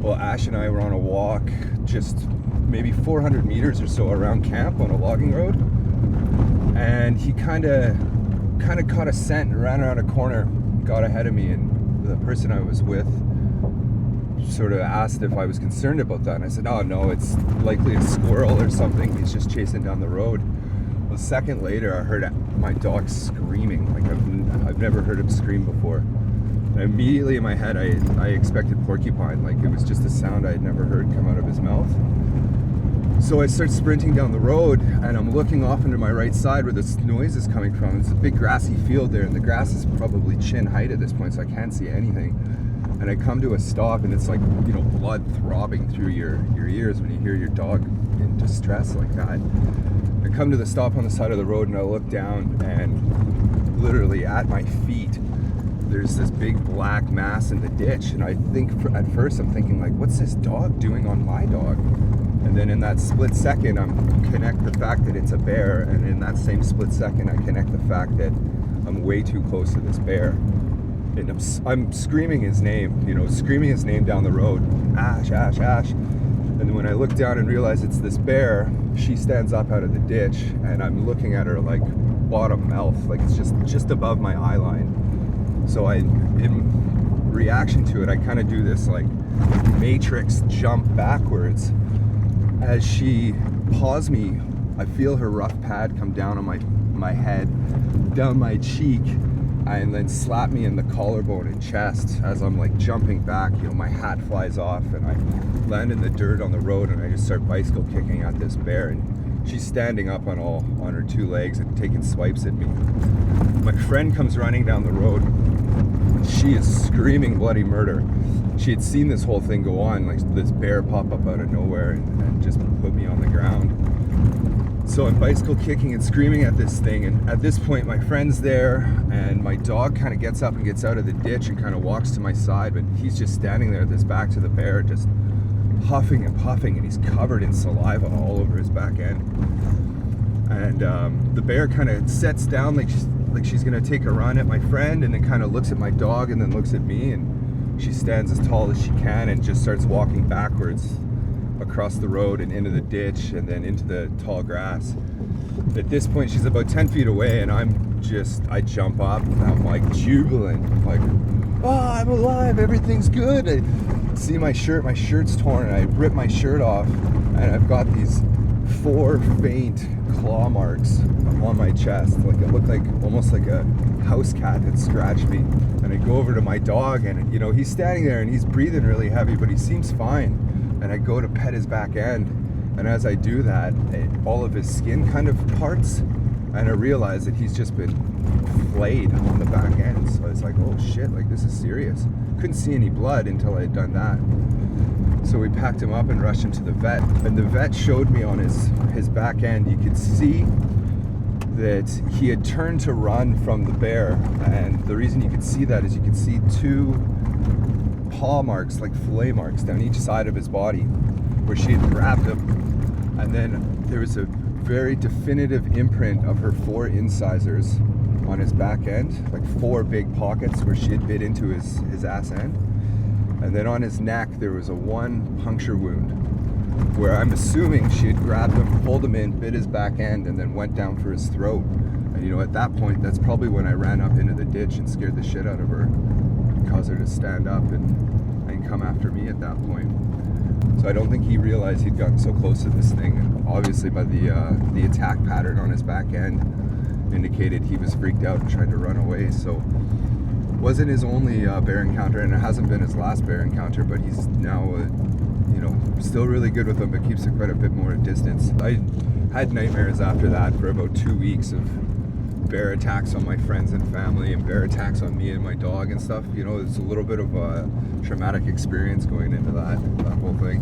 Well, Ash and I were on a walk just maybe 400 meters or so around camp on a logging road, and he kind of caught a scent and ran around a corner, got ahead of me, and the person I was with sort of asked if I was concerned about that, and I said, oh no, it's likely a squirrel or something, he's just chasing down the road. Well, a second later I heard my dog screaming like I've never heard him scream before. And immediately in my head I expected porcupine, like it was just a sound I had never heard come out of his mouth. So I start sprinting down the road, and I'm looking off into my right side where this noise is coming from. It's a big grassy field there, and the grass is probably chin height at this point, so I can't see anything. And I come to a stop, and it's like, you know, blood throbbing through your ears when you hear your dog in distress like that. I come to the stop on the side of the road, and I look down, and literally at my feet there's this big black mass in the ditch. And I think at first I'm thinking, like, what's this dog doing on my dog? And then in that split second, I connect the fact that it's a bear, and in that same split second, I connect the fact that I'm way too close to this bear. And I'm screaming his name, screaming his name down the road, Ash, Ash, Ash. And then when I look down and realize it's this bear, she stands up out of the ditch, and I'm looking at her like bottom mouth, like it's just above my eye line. So in reaction to it, I kind of do this like Matrix jump backwards. As she paws me, I feel her rough pad come down on my head, down my cheek, and then slap me in the collarbone and chest. As I'm like jumping back, my hat flies off, and I land in the dirt on the road, and I just start bicycle kicking at this bear, and she's standing up on her two legs and taking swipes at me. My friend comes running down the road. She is screaming bloody murder. She had seen this whole thing go on, like this bear pop up out of nowhere and just put me on the ground. So I'm bicycle kicking and screaming at this thing, and at this point my friend's there, and my dog kind of gets up and gets out of the ditch and kind of walks to my side, but he's just standing there with his back to the bear, just huffing and puffing, and he's covered in saliva all over his back end. And the bear kind of sets down like she's gonna take a run at my friend, and then kind of looks at my dog and then looks at me, and she stands as tall as she can and just starts walking backwards across the road and into the ditch and then into the tall grass. At this point she's about 10 feet away, and I jump up and I'm like jubilant, like, oh, I'm alive, everything's good. I see my shirt's torn, and I rip my shirt off, and I've got these 4 faint claw marks on my chest, like it looked like almost like a house cat had scratched me. And I go over to my dog, and he's standing there and he's breathing really heavy, but he seems fine. And I go to pet his back end, and as I do that, all of his skin kind of parts, and I realize that he's just been flayed on the back end. So I was like, oh shit, like this is serious. Couldn't see any blood until I had done that. So we packed him up and rushed him to the vet, and the vet showed me on his back end, you could see that he had turned to run from the bear, and the reason you could see that is you could see 2 paw marks, like fillet marks, down each side of his body where she had grabbed him, and then there was a very definitive imprint of her 4 incisors on his back end, like 4 big pockets where she had bit into his ass end. And then on his neck there was a 1 puncture wound where I'm assuming she had grabbed him, pulled him in, bit his back end, and then went down for his throat. And at that point, that's probably when I ran up into the ditch and scared the shit out of her, caused her to stand up and come after me at that point. So I don't think he realized he'd gotten so close to this thing. And obviously by the attack pattern on his back end indicated he was freaked out and tried to run away. So wasn't his only bear encounter, and it hasn't been his last bear encounter, but he's now still really good with them, but keeps it quite a bit more at distance. I had nightmares after that for about 2 weeks of bear attacks on my friends and family, and bear attacks on me and my dog and stuff. It's a little bit of a traumatic experience going into that whole thing.